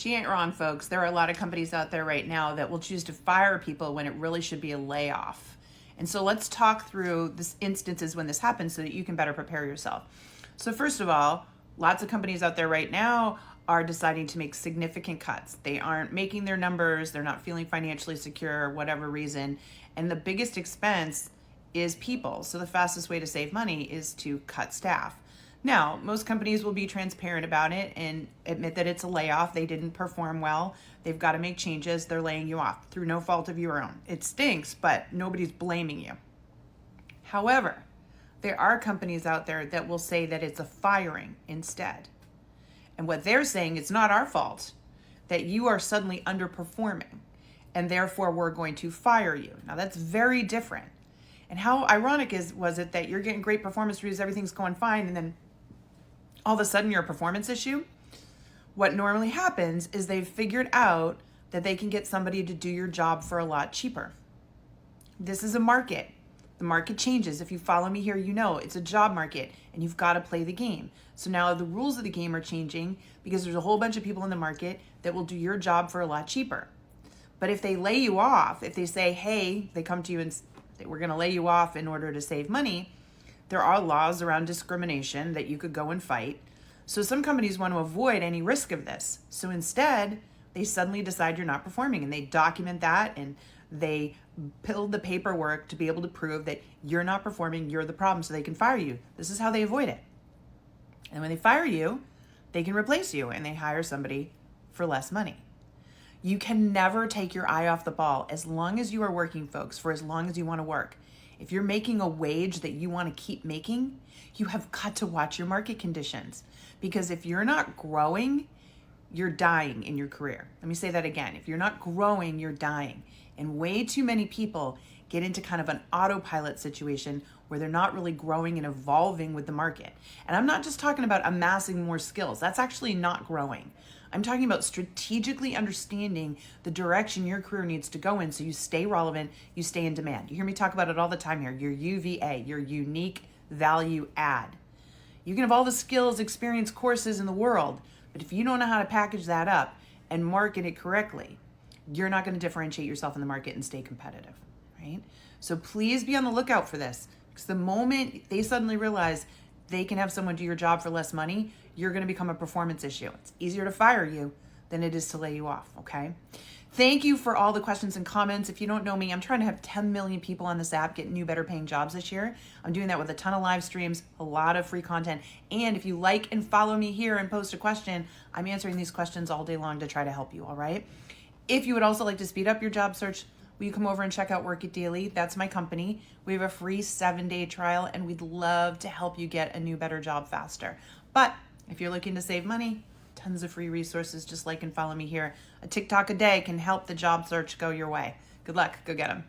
She ain't wrong, folks. There are a lot of companies out there right now that will choose to fire people when it really should be a layoff. And so let's talk through this instances when this happens so that you can better prepare yourself. So first of all, lots of companies out there right now are deciding to make significant cuts. They aren't making their numbers, they're not feeling financially secure, whatever reason. And the biggest expense is people. So the fastest way to save money is to cut staff. Now, most companies will be transparent about it and admit that it's a layoff. They didn't perform well. They've got to make changes. They're laying you off through no fault of your own. It stinks, but nobody's blaming you. However, there are companies out there that will say that it's a firing instead. And what they're saying, it's not our fault that you are suddenly underperforming and therefore we're going to fire you. Now that's very different. And how ironic was it that you're getting great performance reviews, everything's going fine, and then all of a sudden you're a performance issue? What normally happens is they've figured out that they can get somebody to do your job for a lot cheaper. This is a market. The market changes. If you follow me here, you know it's a job market and you've got to play the game. So now the rules of the game are changing because there's a whole bunch of people in the market that will do your job for a lot cheaper. But if they lay you off, if they say, hey, they come to you and say, we're going to lay you off in order to save money, there are laws around discrimination that you could go and fight. So some companies want to avoid any risk of this. So instead, they suddenly decide you're not performing and they document that and they build the paperwork to be able to prove that you're not performing, you're the problem, so they can fire you. This is how they avoid it. And when they fire you, they can replace you and they hire somebody for less money. You can never take your eye off the ball as long as you are working, folks, for as long as you want to work. If you're making a wage that you want to keep making, you have got to watch your market conditions. Because if you're not growing, you're dying in your career. Let me say that again. If you're not growing, you're dying. And way too many people get into kind of an autopilot situation where they're not really growing and evolving with the market. And I'm not just talking about amassing more skills. That's actually not growing. I'm talking about strategically understanding the direction your career needs to go in so you stay relevant, you stay in demand. You hear me talk about it all the time here. Your UVA, your unique value add. You can have all the skills, experience, courses in the world, but if you don't know how to package that up and market it correctly, you're not going to differentiate yourself in the market and stay competitive, right? So please be on the lookout for this, because the moment they suddenly realize they can have someone do your job for less money, you're going to become a performance issue. It's easier to fire you than it is to lay you off, okay? Thank you for all the questions and comments. If you don't know me, I'm trying to have 10 million people on this app get new, better paying jobs this year. I'm doing that with a ton of live streams, a lot of free content. And if you like and follow me here and post a question, I'm answering these questions all day long to try to help you, all right? If you would also like to speed up your job search, will you come over and check out Work It Daily? That's my company. We have a free 7-day trial and we'd love to help you get a new, better job faster. But if you're looking to save money, tons of free resources. Just like and follow me here. A TikTok a day can help the job search go your way. Good luck. Go get them.